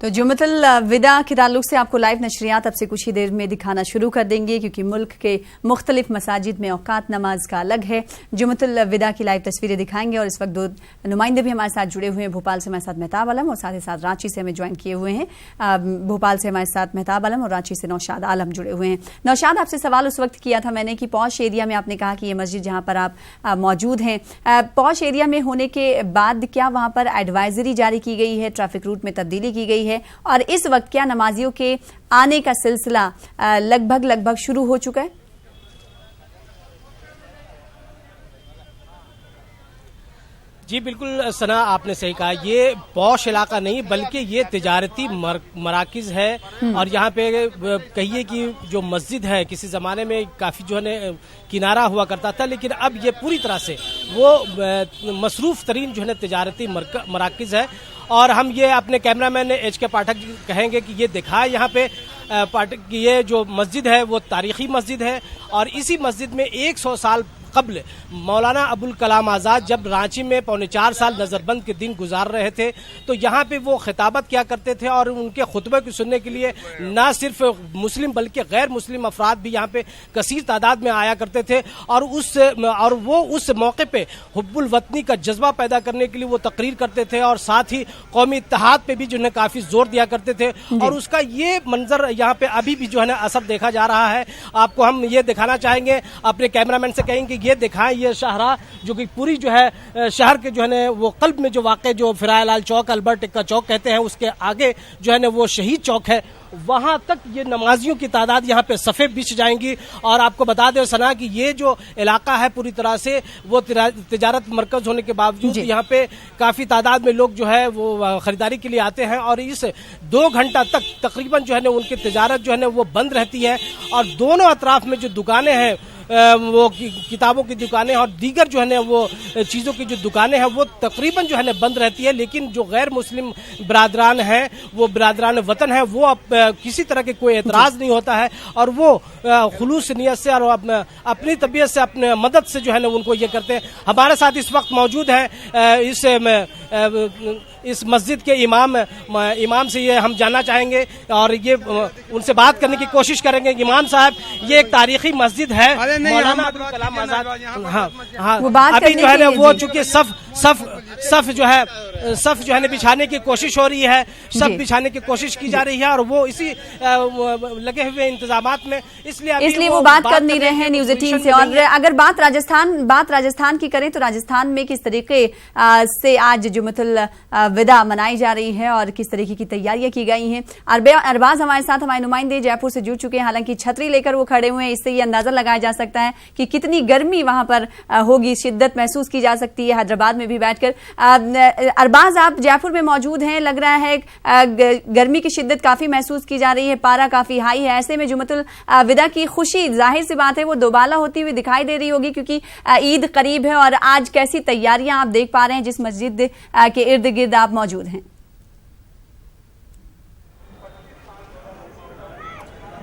तो जुम्मतुल विदा के ताल्लुक से आपको लाइव नशरियात अब से कुछ ही देर में दिखाना शुरू कर देंगे, क्योंकि मुल्क के मुख्तलिफ मसाजिद में औकात नमाज का अलग है। जुम्मतुल विदा की लाइव तस्वीरें दिखाएंगे और इस वक्त दो नुमाइंदे भी हमारे साथ जुड़े हुए हैं। भोपाल से हमारे साथ मेहताब आलम और साथ ही साथ रांची से हमें ज्वाइन किए हुए हैं। भोपाल से हमारे साथ मेहताब आलम और रांची से नौशाद आलम जुड़े हुए हैं। नौशाद, आपसे सवाल उस वक्त किया था मैंने कि पॉश एरिया में आपने कहा कि ये मस्जिद जहाँ पर आप मौजूद हैं, पॉश एरिया में होने के बाद क्या वहाँ पर एडवाइजरी जारी की गई है, ट्रैफिक रूट में तब्दीली की गई है, और इस वक्त क्या नमाजियों के आने का सिलसिला लगभग शुरू हो चुका है? जी बिल्कुल सना, आपने सही कहा। ये पॉश इलाका नहीं बल्कि ये तिजारती मराकिज है। और यहाँ पे कहिए कि जो मस्जिद है किसी ज़माने में काफ़ी जो है किनारा हुआ करता था, लेकिन अब ये पूरी तरह से वो मसरूफ़ तरीन जो है तिजारती मराकिज है। और हम ये अपने कैमरामैन HK पाठक कहेंगे कि ये दिखाए यहाँ पे पाठक की ये जो मस्जिद है वो तारीख़ी मस्जिद है। और इसी मस्जिद में 100 साल कबल मौलाना अबुल कलाम आज़ाद जब रांची में 4.25 साल नज़रबंद के दिन गुजार रहे थे, तो यहाँ पे वो खिताबत क्या करते थे और उनके खुतबे को सुनने के लिए ना सिर्फ मुस्लिम बल्कि गैर मुस्लिम अफराद भी यहाँ पे कसीर तादाद में आया करते थे। और वो उस मौके पे हुब्बुल वतनी का जज्बा पैदा करने के लिए वो तकरीर करते थे और साथ ही कौमी इत्तेहाद पे भी जो है काफ़ी जोर दिया करते थे। और उसका ये मंजर यहाँ पे अभी भी जो है असर देखा जा रहा है। आपको हम ये दिखाना चाहेंगे, अपने कैमरामैन से कहेंगे ये दिखाएं ये शाहरा जो कि पूरी जो है शहर के जो है वो कल्ब में जो वाक़ जो फिरायलाल चौक, अल्बर्ट एक्का चौक कहते हैं, उसके आगे जो है वो शहीद चौक है, वहां तक ये नमाजियों की तादाद यहाँ पे सफ़े बिछ जाएंगी। और आपको बता दें सना कि ये जो इलाका है पूरी तरह से वो तिजारत मरकज होने के बावजूद यहाँ पे काफ़ी तादाद में लोग जो है वो खरीदारी के लिए आते हैं। और इस 2 घंटा तक तकरीबन जो है उनकी तिजारत जो है वो बंद रहती है। और दोनों अतराफ में जो दुकानें हैं वो किताबों की दुकानें और दीगर जो है ना वो चीज़ों की जो दुकानें हैं वो तकरीबन जो है ना बंद रहती है। लेकिन जो गैर मुस्लिम बरादरान हैं, वो बरादरान वतन है, वो अब किसी तरह के कोई एतराज़ नहीं होता है और वो खुलूस नियत से और अपनी तबीयत से अपने मदद से जो है ना उनको ये करते हैं। हमारे साथ इस वक्त मौजूद है इस मस्जिद के इमाम से ये हम जानना चाहेंगे और ये उनसे बात करने की कोशिश करेंगे। इमाम साहब, ये एक तारीखी मस्जिद है, मौलाना अबुल कलाम आज़ाद। हाँ, अभी जो है ना वो चूंकि सफ जो है ना बिछाने की कोशिश हो रही है, सब बिछाने की कोशिश की जा रही है और वो इसी लगे हुए इंतजामात में, इसलिए वो बात कर नहीं रहे हैं न्यूज़ 18 से। और अगर बात राजस्थान की करें तो राजस्थान में किस तरीके से आज जुम्मतुल विदा मनाई जा रही है और किस तरीके की तैयारियां की गई हैं? अरबाज हमारे साथ, हमारे नुमाइंदे जयपुर से जुड़ चुके हैं, हालांकि छतरी लेकर वो खड़े हुए हैं। इससे ये अंदाजा लगाया जा सकता है कि कितनी गर्मी वहां पर होगी, शिद्दत महसूस की जा सकती है हैदराबाद में भी बैठकर। अरबाज, आप जयपुर में मौजूद हैं, लग रहा है गर्मी की शिद्दत काफी महसूस की जा रही है, पारा काफी हाई है। ऐसे में जुम्मतुल विदा की खुशी जाहिर सी बात है वो दोबाला होती हुई दिखाई दे रही होगी, क्योंकि ईद करीब है। और आज कैसी तैयारियां आप देख पा रहे हैं जिस मस्जिद के इर्द गिर्द आप मौजूद हैं?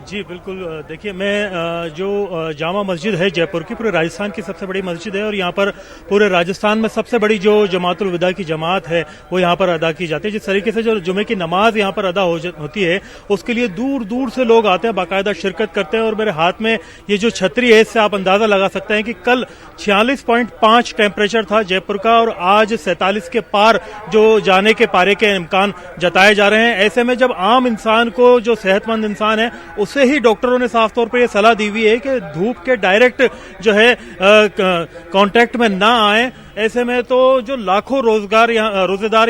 जी बिल्कुल, देखिए मैं जो जामा मस्जिद है जयपुर की, पूरे राजस्थान की सबसे बड़ी मस्जिद है और यहाँ पर पूरे राजस्थान में सबसे बड़ी जो जमातुल विदा की जमात है वो यहाँ पर अदा की जाती है। जिस तरीके से जो जुमे की नमाज यहाँ पर अदा होती है उसके लिए दूर दूर से लोग आते हैं, बाकायदा शिरकत करते हैं। और मेरे हाथ में ये जो छतरी है, इससे आप अंदाजा लगा सकते हैं कि कल 46.5 टेम्परेचर था जयपुर का और आज 47 के पार जो जाने के पारे के इम्कान जताए जा रहे हैं। ऐसे में जब आम इंसान को, जो सेहतमंद इंसान है, उसे ही डॉक्टरों ने साफ तौर पर यह सलाह दी हुई है कि धूप के डायरेक्ट जो है कांटेक्ट में ना आए। ऐसे में तो जो लाखों रोजेदार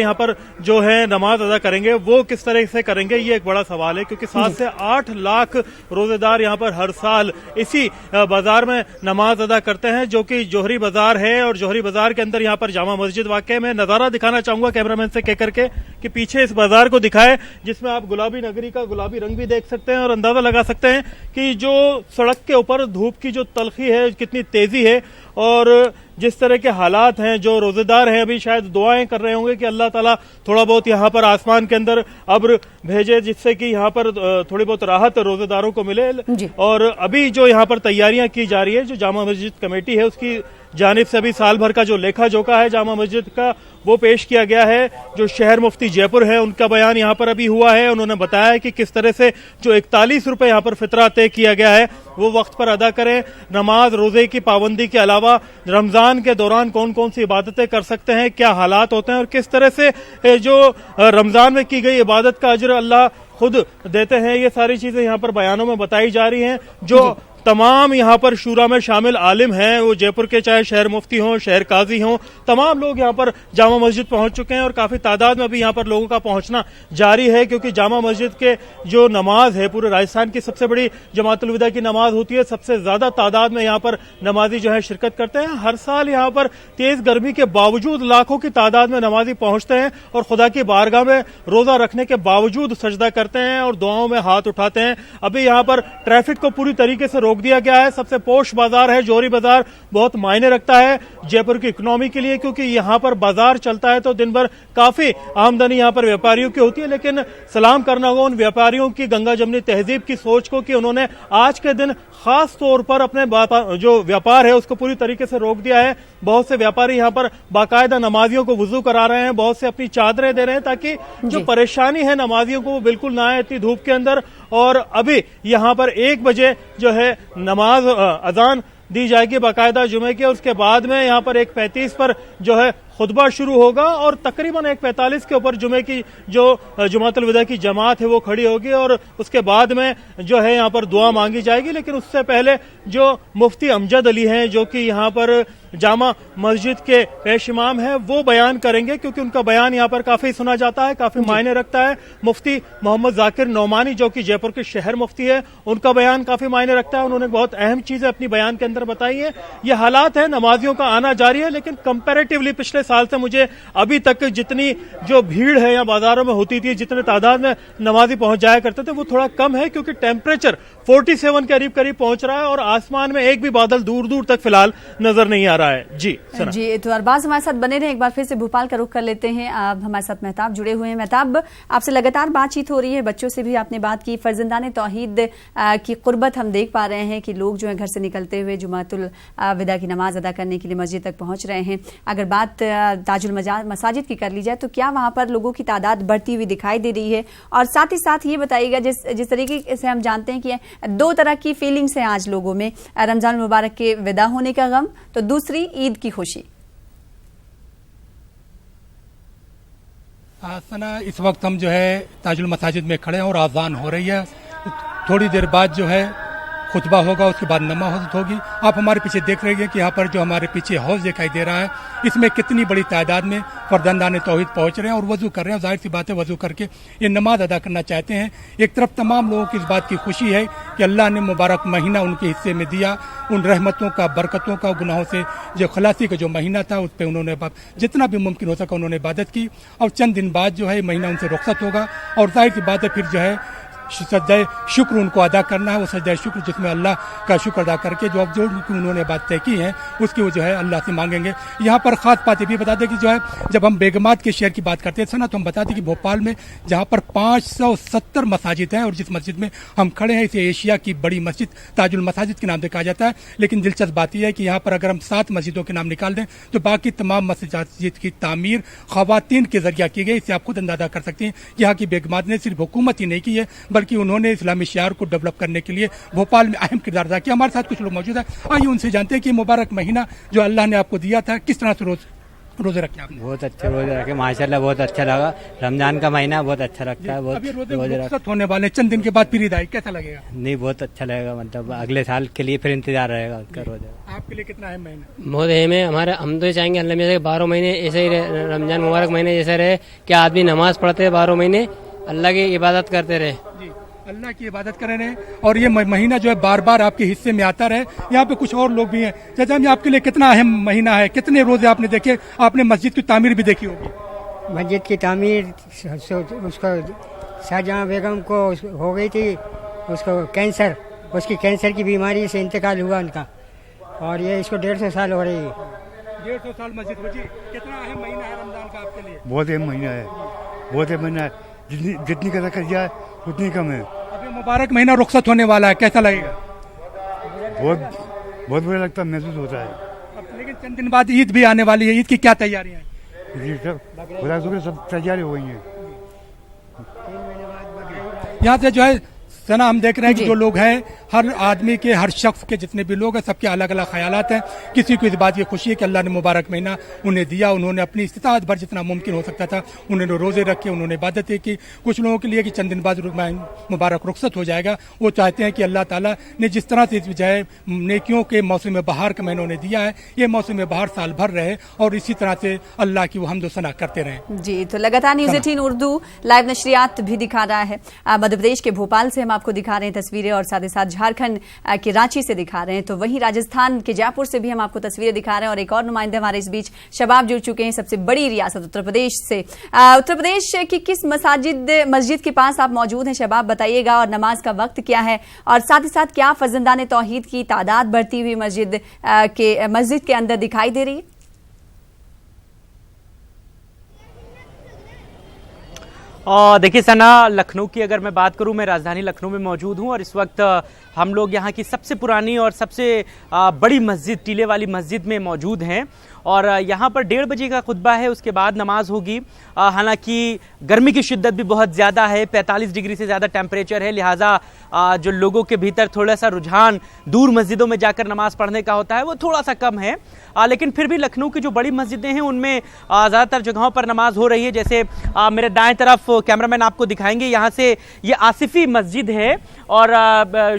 यहाँ पर जो है नमाज अदा करेंगे वो किस तरह से करेंगे, ये एक बड़ा सवाल है, क्योंकि 7 से 8 लाख रोजेदार यहाँ पर हर साल इसी बाजार में नमाज अदा करते हैं, जो कि जोहरी बाजार है। और जोहरी बाजार के अंदर यहाँ पर जामा मस्जिद वाक़ में नजारा दिखाना चाहूंगा कैमरामैन से कह करके कि पीछे इस बाजार को दिखाए, जिसमें आप गुलाबी नगरी का गुलाबी रंग भी देख सकते हैं और अंदाजा लगा सकते हैं कि जो सड़क के ऊपर धूप की जो तलखी है, कितनी तेजी है। और जिस तरह के हालात हैं, जो रोजेदार हैं अभी शायद दुआएं कर रहे होंगे कि अल्लाह ताला थोड़ा बहुत यहाँ पर आसमान के अंदर अब्र भेजे, जिससे कि यहाँ पर थोड़ी बहुत राहत रोजेदारों को मिले। और अभी जो यहाँ पर तैयारियां की जा रही है, जो जामा मस्जिद कमेटी है उसकी जानिब से अभी साल भर का जो लेखा जोखा है जामा मस्जिद का वो पेश किया गया है। जो शहर मुफ्ती जयपुर है उनका बयान यहाँ पर अभी हुआ है। उन्होंने बताया कि किस तरह से जो 41 रुपए यहाँ पर फितरा तय किया गया है वो वक्त पर अदा करें। नमाज रोजे की पाबंदी के अलावा रमजान के दौरान कौन कौन सी इबादतें कर सकते हैं, क्या हालात होते हैं और किस तरह से जो रमजान में की गई इबादत का अजर अल्लाह खुद देते हैं, ये सारी चीजें यहाँ पर बयानों में बताई जा रही हैं। जो तमाम यहाँ पर शूरा में शामिल आलिम हैं, वो जयपुर के चाहे शहर मुफ्ती हों, शहर काजी हों, तमाम लोग यहाँ पर जामा मस्जिद पहुंच चुके हैं और काफी तादाद में अभी यहाँ पर लोगों का पहुंचना जारी है, क्योंकि जामा मस्जिद के जो नमाज है पूरे राजस्थान की सबसे बड़ी जमातुल विदा की नमाज होती है। सबसे ज्यादा तादाद में यहाँ पर नमाजी जो है शिरकत करते हैं। हर साल यहाँ पर तेज गर्मी के बावजूद लाखों की तादाद में नमाजी पहुंचते हैं और खुदा की बारगाह में रोजा रखने के बावजूद सजदा करते हैं और दुआओं में हाथ उठाते हैं। अभी यहाँ पर ट्रैफिक को पूरी तरीके से रोक दिया गया है। सबसे पोश बाजार है जोहरी बाजार, बहुत मायने रखता है जयपुर की इकोनॉमी के लिए, क्योंकि यहाँ पर बाजार चलता है तो दिन भर काफी आमदनी यहाँ पर व्यापारियों की होती है। लेकिन सलाम करना होगा उन व्यापारियों की गंगा जमनी तहजीब की सोच को कि उन्होंने आज के दिन खास तौर पर अपने जो व्यापार है उसको पूरी तरीके से रोक दिया है। बहुत से व्यापारी यहाँ पर बाकायदा नमाजियों को वुजू करा रहे हैं, बहुत से अपनी चादरें दे रहे हैं ताकि जो परेशानी है नमाजियों को वो बिल्कुल ना आए इतनी धूप के अंदर। और अभी यहाँ पर 1 बजे जो है नमाज अजान दी जाएगी बाकायदा जुमे की, और उसके बाद में यहाँ पर 1:35 पर जो है खुतबा शुरू होगा और तकरीबन 1:45 के ऊपर जुमे की जो जुमातुल विदा की जमात है वो खड़ी होगी और उसके बाद में जो है यहाँ पर दुआ मांगी जाएगी। लेकिन उससे पहले जो मुफ्ती अमजद अली हैं जो कि यहाँ पर जामा मस्जिद के पेश इमाम है वो बयान करेंगे, क्योंकि उनका बयान यहाँ पर काफी सुना जाता है, काफी मायने रखता है। मुफ्ती मोहम्मद जाकिर नौमानी जो कि जयपुर के शहर मुफ्ती है उनका बयान काफी मायने रखता है। उन्होंने बहुत अहम चीजें अपनी बयान के अंदर बताई है। ये हालात है, नमाजियों का आना जारी है, लेकिन कंपैरेटिवली पिछले साल से मुझे अभी तक जितनी जो भीड़ है या बाजारों में होती थी, जितने तादाद में नमाजी पहुंच जाया करते थे वो थोड़ा कम है, क्योंकि टेम्परेचर 47 के करीब पहुंच रहा है और आसमान में एक भी बादल दूर दूर तक फिलहाल नजर नहीं आ रहा है। जी तो अरबाज हमारे साथ बने रहे। एक बार फिर से भोपाल का रुख कर लेते हैं। अब हमारे साथ मेहताब जुड़े हुए हैं। मेहताब, आपसे लगातार बातचीत हो रही है, बच्चों से भी आपने बात की, फर्जंदाने तौहीद की कुर्बत हम देख पा रहे हैं कि लोग जो है घर से निकलते हुए जुमातुल विदा की नमाज अदा करने के लिए मस्जिद तक पहुंच रहे हैं। अगर बात ताजुल मसाजिद की कर ली जाए तो क्या वहां पर लोगों की तादाद बढ़ती हुई दिखाई दे रही है? और साथ ही साथ ये बताइएगा जिस तरीके से हम जानते हैं कि 2 तरह की फीलिंग्स हैं आज लोगों में, रमजान मुबारक के विदा होने का गम तो दूसरी ईद की खुशी। सना, इस वक्त हम जो है ताजुल मसाजिद में खड़े हैं और आज़ान हो रही है। थोड़ी देर बाद जो है खुतबा होगा, उसके बाद नमाज होगी। आप हमारे पीछे देख रहे हैं कि यहाँ पर जो हमारे पीछे हौज दिखाई दे रहा है, इसमें कितनी बड़ी तादाद में फर्जंदाने तौहीद पहुंच रहे हैं और वजू कर रहे हैं। जाहिर सी बात है वजू करके ये नमाज अदा करना चाहते हैं। एक तरफ तमाम लोगों की इस बात की खुशी है कि अल्लाह ने मुबारक महीना उनके हिस्से में दिया, उन रहमतों का, बरकतों का, गुनाहों से जो खलासी का जो महीना था उस पर उन्होंने जितना भी मुमकिन हो सका उन्होंने इबादत की। और चंद दिन बाद जो है महीना उनसे रुखसत होगा और जाहिर सी बात है फिर जो है सजदा शुक्र उनको अदा करना है। वो सजदा शुक्र जिसमें अल्लाह का शुक्र अदा करके जो उन्होंने बात तय की है उसकी वो जो है अल्लाह से मांगेंगे। यहाँ पर खास बात ये भी बता दें कि जो है जब हम बेगमात के शहर की बात करते हैं ना तो हम बता दें कि भोपाल में जहाँ पर 570 मसाजिद हैं और जिस मस्जिद में हम खड़े हैं इसे एशिया की बड़ी मस्जिद ताजुल मसाजिद के नाम से कहा जाता है। लेकिन दिलचस्प बात यह है कि यहाँ पर अगर हम 7 मस्जिदों के नाम निकाल दें तो बाकी तमाम मस्जिद की तामीर खवातीन के जरिए की गई। इससे आप खुद अंदाजा कर सकते हैं यहाँ की बेगमात ने सिर्फ हुकूमत ही नहीं की है बल्कि उन्होंने इस्लामी शियार को डेवलप करने के लिए भोपाल में अहम किरदार अदा किया। हमारे साथ कुछ लोग मौजूद है, आइए उनसे जानते हैं कि मुबारक महीना जो अल्लाह ने आपको दिया था किस तरह से रोजे रखे आपने? बहुत अच्छे रोजे रखे माशाल्लाह, बहुत अच्छा लगा। रमजान का महीना बहुत अच्छा लगता है। बहुत रोजे होने वाले चंद दिन के बाद फिर ईद आई, कैसा लगेगा? नहीं, बहुत अच्छा लगेगा, मतलब अगले साल के लिए फिर इंतजार रहेगा उसका। रोजा आपके लिए कितना अहम महीना? बहुत अहम है। हमारे हम तो चाहेंगे अल्लाह में 12 महीने ऐसे ही रमजान मुबारक महीने जैसे रहे कि आदमी नमाज पढ़ते 12 महीने अल्लाह की इबादत करते रहे, अल्लाह की इबादत कर रहे हैं और ये महीना जो है बार बार आपके हिस्से में आता रहे। यहाँ पे कुछ और लोग भी हैं। चाचा जी, आपके लिए कितना अहम महीना है? कितने रोजे आपने देखे? आपने मस्जिद की तामीर भी देखी होगी। मस्जिद की तामीर उसको शाहजहां बेगम को हो गई थी, उसको कैंसर, उसकी कैंसर की बीमारी से इंतकाल हुआ उनका और ये इसको 150 साल हो रही है। 150 साल मस्जिद हो जी। कितना अहम महीना है रमजान का आपके लिए? बहुत अहम महीना है, बहुत अहम महीना है। जितनी कदर कर जाए उतनी कम है। अभी मुबारक महीना रुखसत होने वाला है, कैसा लगेगा? बहुत बुरा लगता है, महसूस होता है। लेकिन चंद दिन बाद ईद भी आने वाली है, ईद की क्या तैयारियां हैं? जी सब खुदा शुक्र सब तैयारी हो गई है। यहाँ से जो है सना हम देख रहे हैं कि जो लोग हैं, हर आदमी के, हर शख्स के जितने भी लोग हैं, सबके अलग अलग ख्यालात हैं। किसी को इस बात की खुशी है कि अल्लाह ने मुबारक महीना उन्हें दिया, उन्होंने अपनी इस्तिताअत भर जितना मुमकिन हो सकता था उन्होंने रोजे रखे, उन्होंने इबादतें की। कुछ लोगों के लिए कि चंद दिन बाद मुबारक रुखसत हो जाएगा, वो चाहते हैं कि अल्लाह ताला ने जिस तरह से जो है नेकियों के मौसम बहार का महीना उन्हें दिया है, ये मौसम बहार साल भर रहे और इसी तरह से अल्लाह की वो हम्द व सना करते रहें। जी, तो लगातार न्यूज़ 18 उर्दू लाइव नशरियात भी दिखा रहा है। मध्य प्रदेश के भोपाल से हम आपको दिखा रहे हैं तस्वीरें और साथ ही साथ झारखंड के रांची से दिखा रहे हैं, तो वहीं राजस्थान के जयपुर से भी हम आपको तस्वीरें दिखा रहे हैं। और एक और नुमाइंदे हमारे इस बीच शबाब जुड़ चुके हैं सबसे बड़ी रियासत उत्तर प्रदेश से। उत्तर प्रदेश की किस मस्जिद के पास आप मौजूद हैं शबाब, बताइएगा, और नमाज का वक्त क्या है, और साथ ही साथ क्या फर्जंदान तौहीद की तादाद बढ़ती हुई मस्जिद के अंदर दिखाई दे रही है? देखिए सना, लखनऊ की अगर मैं बात करूं, मैं राजधानी लखनऊ में मौजूद हूं और इस वक्त हम लोग यहां की सबसे पुरानी और सबसे बड़ी मस्जिद, टीले वाली मस्जिद में मौजूद हैं। और यहाँ पर 1:30 बजे का खुतबा है, उसके बाद नमाज होगी। हालांकि गर्मी की शिद्दत भी बहुत ज़्यादा है, 45 डिग्री से ज़्यादा टेम्परेचर है, लिहाजा जो लोगों के भीतर थोड़ा सा रुझान दूर मस्जिदों में जाकर नमाज पढ़ने का होता है वो थोड़ा सा कम है। लेकिन फिर भी लखनऊ की जो बड़ी मस्जिदें हैं उनमें ज़्यादातर जगहों पर नमाज हो रही है। जैसे मेरे दाएं तरफ कैमरामैन आपको दिखाएंगे, यहाँ से ये आसिफी मस्जिद है और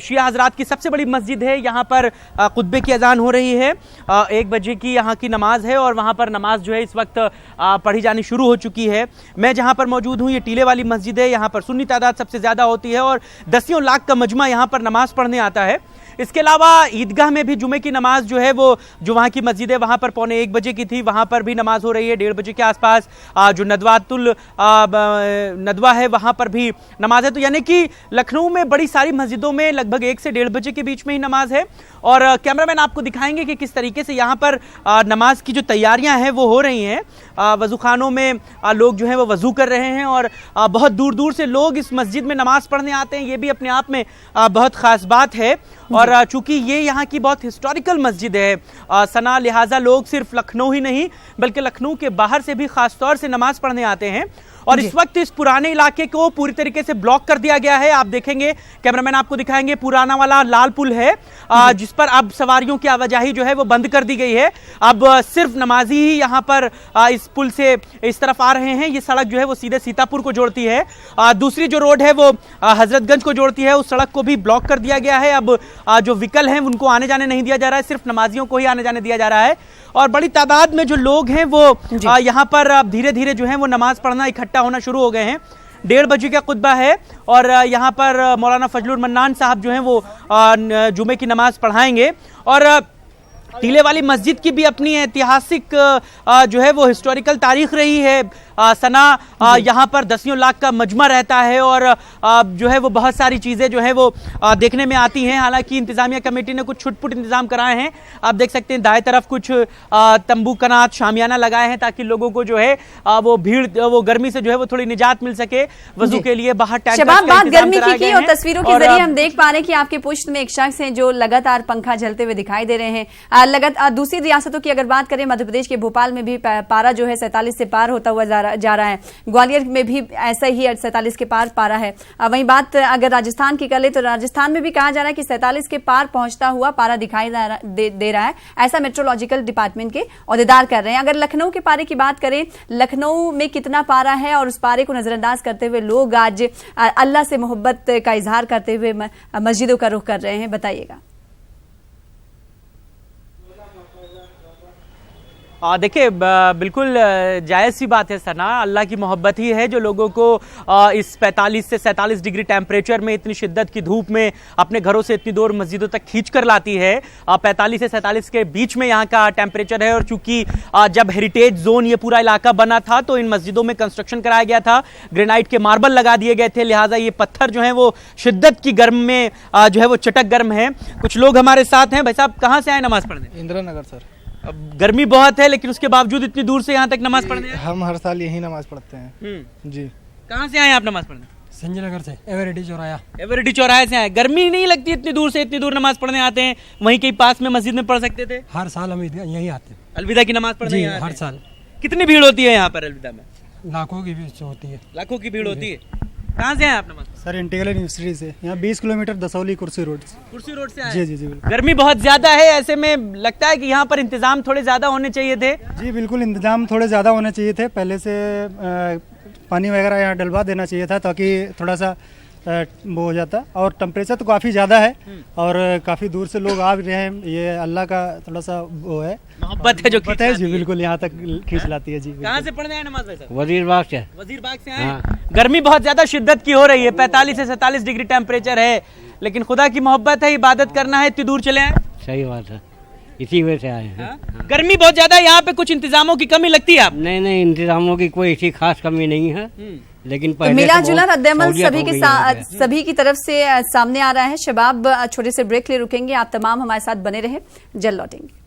शिया हजरात की सबसे बड़ी मस्जिद है। यहाँ पर खुतबे की अजान हो रही है, 1 बजे की यहाँ की नमाज है और वहाँ पर नमाज जो है इस वक्त पढ़ी जानी शुरू हो चुकी है। मैं जहाँ पर मौजूद हूँ ये टीले वाली मस्जिद है, यहाँ पर सुन्नी तादाद सबसे ज़्यादा होती है और दसियों लाख का मजमा यहाँ पर नमाज पढ़ने आता है। इसके अलावा ईदगाह में भी जुमे की नमाज जो है वो जो वहाँ की मस्जिद है वहाँ पर 1:45 बजे की थी, वहाँ पर भी नमाज हो रही है 1:30 बजे के आसपास। जो नदवा है वहाँ पर भी नमाज है। तो यानी कि लखनऊ में बड़ी सारी मस्जिदों में लगभग 1 से 1:30 बजे के बीच में ही नमाज है। और कैमरामैन आपको दिखाएंगे कि किस तरीके से यहाँ पर नमाज की जो तैयारियाँ हैं वो हो रही हैं। वज़ू खानों में लोग जो है वो वज़ू कर रहे हैं और बहुत दूर दूर से लोग इस मस्जिद में नमाज पढ़ने आते हैं। ये भी अपने आप में बहुत ख़ास बात है। और चूंकि ये यहाँ की बहुत हिस्टोरिकल मस्जिद है सना, लिहाजा लोग सिर्फ लखनऊ ही नहीं बल्कि लखनऊ के बाहर से भी खास तौर से नमाज पढ़ने आते हैं। और इस वक्त इस पुराने इलाके को पूरी तरीके से ब्लॉक कर दिया गया है। आप देखेंगे, कैमरामैन आपको दिखाएंगे, पुराना वाला लाल पुल है जिस पर अब सवारियों की आवाजाही जो है वो बंद कर दी गई है। अब सिर्फ नमाजी ही यहाँ पर इस पुल से इस तरफ आ रहे हैं। ये सड़क जो है वो सीधे सीतापुर को जोड़ती है। दूसरी जो रोड है वो हजरतगंज को जोड़ती है, उस सड़क को भी ब्लॉक कर दिया गया है। अब जो व्हीकल हैं उनको आने जाने नहीं दिया जा रहा है, सिर्फ नमाजियों को ही आने जाने दिया जा रहा है। और बड़ी तादाद में जो लोग हैं वो यहाँ पर अब धीरे धीरे जो है वो नमाज पढ़ना इकट्ठा होना शुरू हो गए हैं। 1:30 बजे का खुतबा है और यहाँ पर मौलाना फजलुर मन्नान साहब जो हैं वो जुमे की नमाज पढ़ाएंगे। और टीले वाली मस्जिद की भी अपनी ऐतिहासिक जो है वो हिस्टोरिकल तारीख रही है सना। यहाँ पर दसियों लाख का मजमा रहता है और जो है वो बहुत सारी चीज़ें जो है वो देखने में आती हैं। हालांकि इंतजामिया कमेटी ने कुछ छुटपुट इंतजाम कराए हैं। आप देख सकते हैं दाएं तरफ कुछ तंबू कनात शामियाना लगाए हैं ताकि लोगों को जो है वो भीड़, वो गर्मी से जो है वो थोड़ी निजात मिल सके। वजू के लिए बाहर बात गर्मी की और तस्वीरों के जरिए हम देख पा रहे हैं कि आपके पुष्ट में एक शख्स हैं जो लगातार पंखा झलते हुए दिखाई दे रहे हैं। दूसरी रियासतों की अगर बात करें, मध्य प्रदेश के भोपाल में भी पारा जो है 47 से पार होता हुआ जा रहा है। ग्वालियर में भी ऐसा ही 47 के पार पारा है। वहीं बात अगर राजस्थान की कर ले तो राजस्थान में भी कहा जा रहा है कि 47 के पार पहुंचता हुआ पारा दिखाई दे रहा है। ऐसा मेट्रोलॉजिकल डिपार्टमेंट के ओहदेदार कर रहे हैं। अगर लखनऊ के पारे की बात करें, लखनऊ में कितना पारा है और उस पारे को नजरअंदाज करते हुए लोग आज अल्लाह से मोहब्बत का इजहार करते हुए मस्जिदों का रुख कर रहे हैं, बताइएगा। देखिए, बिल्कुल जायज़ सी बात है सना, अल्लाह की मोहब्बत ही है जो लोगों को इस 45 से 47 डिग्री टेम्परेचर में, इतनी शिद्दत की धूप में अपने घरों से इतनी दूर मस्जिदों तक खींच कर लाती है। 45 से 47 के बीच में यहाँ का टेम्परेचर है। और चूंकि जब हेरिटेज जोन ये पूरा इलाका बना था तो इन मस्जिदों में कंस्ट्रक्शन कराया गया था, ग्रेनाइट के मार्बल लगा दिए गए थे, लिहाजा ये पत्थर जो है वो शिद्दत की गर्म में जो है वो चटक गर्म है। कुछ लोग हमारे साथ हैं। भाई साहब, कहाँ से आए नमाज पढ़ने? इंदिरा नगर सर। अब गर्मी बहुत है लेकिन उसके बावजूद इतनी दूर से यहाँ तक नमाज पढ़ने? हम हर साल यही नमाज पढ़ते हैं। जी। कहाँ से आए आप नमाज पढ़ने? संजय नगर से एवरेडी चौराया। एवरेडी चौराहे से आए, गर्मी नहीं लगती इतनी दूर से? इतनी दूर नमाज पढ़ने आते हैं, वहीं कहीं पास में मस्जिद में पढ़ सकते थे? हर साल हम यहीं आते हैं। अलविदा की नमाज पढ़ने जी यहाँ आते हर हैं? साल। कितनी भीड़ होती है यहाँ पर अलविदा में? लाखों की भी होती है। लाखों की भीड़ होती है। कहाँ से आए आप नमाज? सर इंटीग्रल यूनिवर्सिटी से, यहाँ 20 किलोमीटर दसौली कुर्सी रोड से। कुर्सी रोड से आए? जी जी जी बिल्कुल। गर्मी बहुत ज्यादा है, ऐसे में लगता है कि यहाँ पर इंतजाम थोड़े ज्यादा होने चाहिए थे। जी बिल्कुल, इंतजाम थोड़े ज़्यादा होने चाहिए थे। पहले से पानी वगैरह यहाँ डलवा देना चाहिए था ताकि थोड़ा सा वो हो जाता। और टेम्परेचर तो काफ़ी ज़्यादा है और काफ़ी दूर से लोग आ भी रहे हैं। ये अल्लाह का थोड़ा सा वो है, मोहब्बत है जो पता है जी, बिल्कुल यहाँ तक खींच लाती है जी। कहाँ से पढ़ने आए नमाज भाई साहब? वजीरबाग से। वजीरबाग से आए। गर्मी बहुत ज्यादा शिद्दत की हो रही है, 45 से 47 डिग्री टेम्परेचर है, लेकिन खुदा की मोहब्बत है, इबादत करना है, इतनी दूर चले आए। सही बात है, इसी वजह से आए हैं। गर्मी बहुत ज्यादा है, यहाँ पे कुछ इंतजामों की कमी लगती है आप? नहीं, इंतजामों की कोई ऐसी खास कमी नहीं है, लेकिन तो मिला जुला रद्द-ए-अमल सभी की तरफ से सामने आ रहा है। शबाब, छोटे से ब्रेक ले रुकेंगे, आप तमाम हमारे साथ बने रहे, जल्द लौटेंगे।